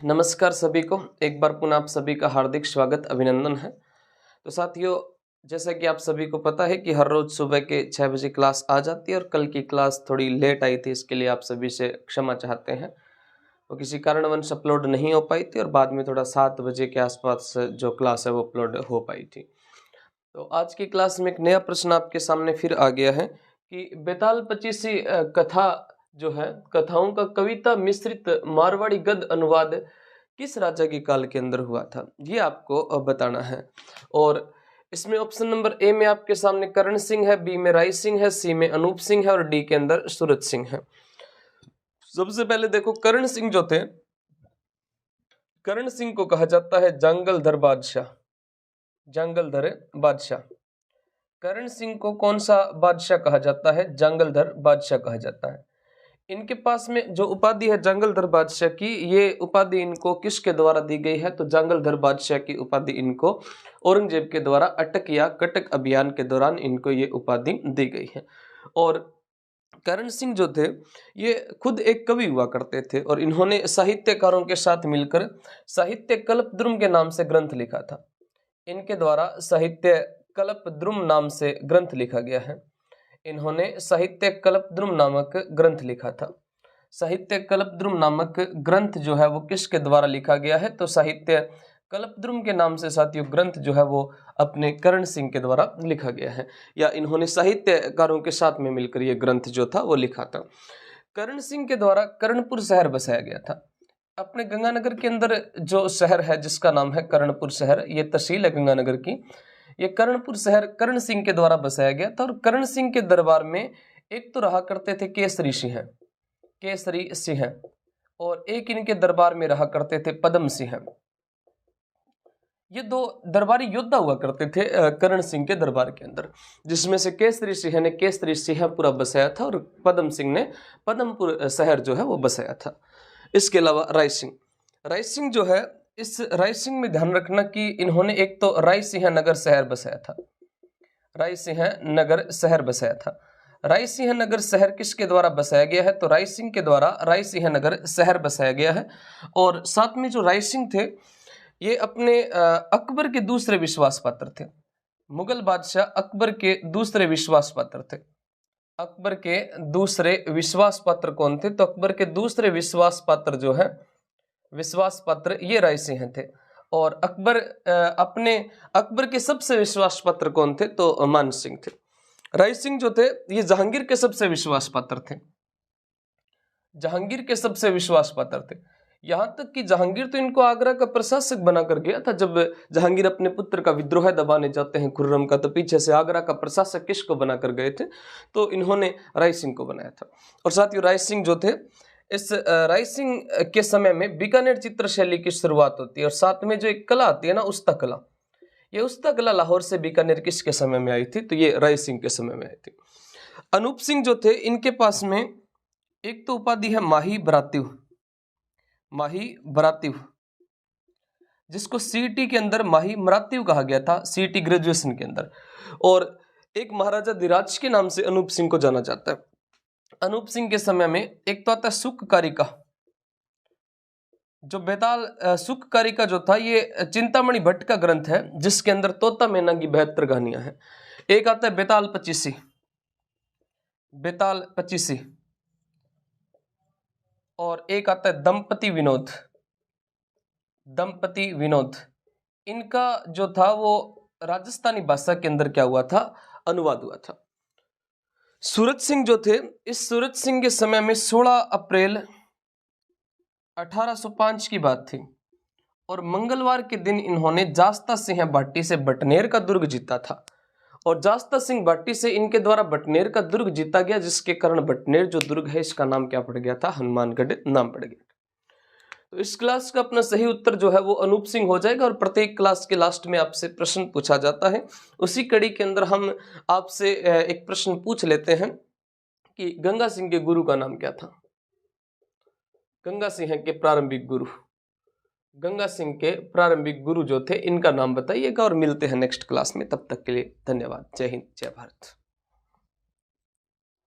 नमस्कार सभी को, एक बार पुनः आप सभी का हार्दिक स्वागत अभिनंदन है। तो साथियों, जैसा कि आप सभी को पता है कि हर रोज सुबह के 6 बजे क्लास आ जाती है और कल की क्लास थोड़ी लेट आई थी, इसके लिए आप सभी से क्षमा चाहते हैं। तो किसी कारणवश अपलोड नहीं हो पाई थी और बाद में थोड़ा 7 बजे के आसपास जो क्लास है वो अपलोड हो पाई थी। तो आज की क्लास में एक नया प्रश्न आपके सामने फिर आ गया है कि बेताल पचीसी कथा जो है, कथाओं का कविता मिश्रित मारवाड़ी गद्य अनुवाद किस राजा के काल के अंदर हुआ था, ये आपको बताना है। और इसमें ऑप्शन नंबर ए में आपके सामने करण सिंह है, बी में राय सिंह है, सी में अनूप सिंह है और डी के अंदर सूरज सिंह है। सबसे पहले देखो, करण सिंह जो थे, करण सिंह को कहा जाता है जंगलधर बादशाह। जंगलधर बादशाह, करण सिंह को कौन सा बादशाह कहा जाता है? जंगलधर बादशाह कहा जाता है। इनके पास में जो उपाधि है जंगलधर बादशाह की, ये उपाधि इनको किसके द्वारा दी गई है? तो जंगलधर बादशाह की उपाधि इनको औरंगजेब के द्वारा अटक या कटक अभियान के दौरान इनको ये उपाधि दी गई है। और करण सिंह जो थे, ये खुद एक कवि हुआ करते थे और इन्होंने साहित्यकारों के साथ मिलकर साहित्य कल्पद्रुम के नाम से ग्रंथ लिखा था। इनके द्वारा साहित्य कल्पद्रुम नाम से ग्रंथ लिखा गया है। इन्होंने साहित्य कल्पद्रुम नामक ग्रंथ लिखा था। साहित्य कल्पद्रुम नामक ग्रंथ जो है वो किसके द्वारा लिखा गया है? तो साहित्य कल्पद्रुम के नाम से साथियों ग्रंथ जो है वो अपने करण सिंह के द्वारा लिखा गया है, या इन्होंने साहित्यकारों के साथ में मिलकर ये ग्रंथ जो था वो लिखा था। करण सिंह के द्वारा करणपुर शहर बसाया गया था। अपने गंगानगर के अंदर जो शहर है जिसका नाम है करणपुर शहर, ये तहसील है गंगानगर की, ये करणपुर शहर करण सिंह के द्वारा बसाया गया था। और करण सिंह के दरबार में एक तो रहा करते थे केसरी सिंह, केसरी सिंह, और एक इनके दरबार में रहा करते थे पद्म सिंह। ये दो दरबारी योद्धा हुआ करते थे करण सिंह के दरबार के अंदर, जिसमें से केसरी सिंह ने केसरी सिंहपुरा बसाया था और पद्म सिंह ने पद्मपुर शहर जो है वो बसाया था। इसके अलावा राय सिंह, राय सिंह जो है, इस राय सिंह में ध्यान रखना कि इन्होंने एक तो राय सिंह नगर शहर बसाया था। राय सिंह नगर शहर बसाया था। राय सिंह नगर शहर किसके द्वारा बसाया गया है? तो राय सिंह के द्वारा राय सिंह नगर शहर बसाया गया है। और साथ में जो राय सिंह थे, ये अपने अकबर के दूसरे विश्वास पात्र थे। मुगल बादशाह अकबर के दूसरे विश्वास पात्र थे। अकबर के दूसरे विश्वास पात्र कौन थे? तो अकबर के दूसरे विश्वास पात्र जो है, विश्वास पात्र ये राय सिंह थे। और अकबर के सबसे विश्वास पात्र कौन थे? तो मान सिंह थे। राय सिंह जो थे, ये जहांगीर के सबसे विश्वास पात्र थे। जहांगीर के सबसे विश्वास पात्र थे। यहां तक कि जहांगीर तो इनको आगरा का प्रशासक बनाकर गया था। जब जहांगीर अपने पुत्र का विद्रोह दबाने जाते हैं खुर्रम का, तो पीछे से आगरा का प्रशासक किसको बनाकर गए थे? तो इन्होंने राय सिंह को बनाया था। और साथियों, राय सिंह जो थे, इस राय सिंह के समय में बीकानेर चित्र शैली की शुरुआत होती है। और साथ में जो एक कला आती है ना, उस्ता कला, ये उस्ता कला लाहौर से बीकानेर किसके समय में आई थी? तो ये राय सिंह के समय में आई थी। अनूप सिंह जो थे, इनके पास में एक तो उपाधि है माही बरातिव, माही बरातिव, जिसको सीईटी के अंदर माही मरातिव कहा गया था, सीईटी ग्रेजुएशन के अंदर। और एक महाराजा धीराज के नाम से अनूप सिंह को जाना जाता है। अनूप सिंह के समय में एक तो आता है सुखकारिका, जो बेताल सुखकारिका जो था, ये चिंतामणि भट्ट का ग्रंथ है, जिसके अंदर तोता मैना की 72 कहानियां हैं। एक आता है बेताल पचीसी, बेताल पचीसी, और एक आता है दंपति विनोद, दंपति विनोद। इनका जो था वो राजस्थानी भाषा के अंदर क्या हुआ था? अनुवाद हुआ था। सूरज सिंह जो थे, इस सूरज सिंह के समय में 16 अप्रैल 1805 की बात थी, और मंगलवार के दिन इन्होंने जास्ता सिंह भाटी से बटनेर का दुर्ग जीता था। और जास्ता सिंह भाटी से इनके द्वारा बटनेर का दुर्ग जीता गया, जिसके कारण बटनेर जो दुर्ग है, इसका नाम क्या पड़ गया था? हनुमानगढ़ नाम पड़ गया। तो इस क्लास का अपना सही उत्तर जो है वो अनूप सिंह हो जाएगा। और प्रत्येक क्लास के लास्ट में आपसे प्रश्न पूछा जाता है। उसी कड़ी के अंदर हम आपसे एक प्रश्न पूछ लेते हैं कि गंगा सिंह के गुरु का नाम क्या था? गंगा सिंह के प्रारंभिक गुरु, गंगा सिंह के प्रारंभिक गुरु जो थे, इनका नाम बताइएगा। और मिलते हैं नेक्स्ट क्लास में, तब तक के लिए धन्यवाद। जय हिंद, जय भारत।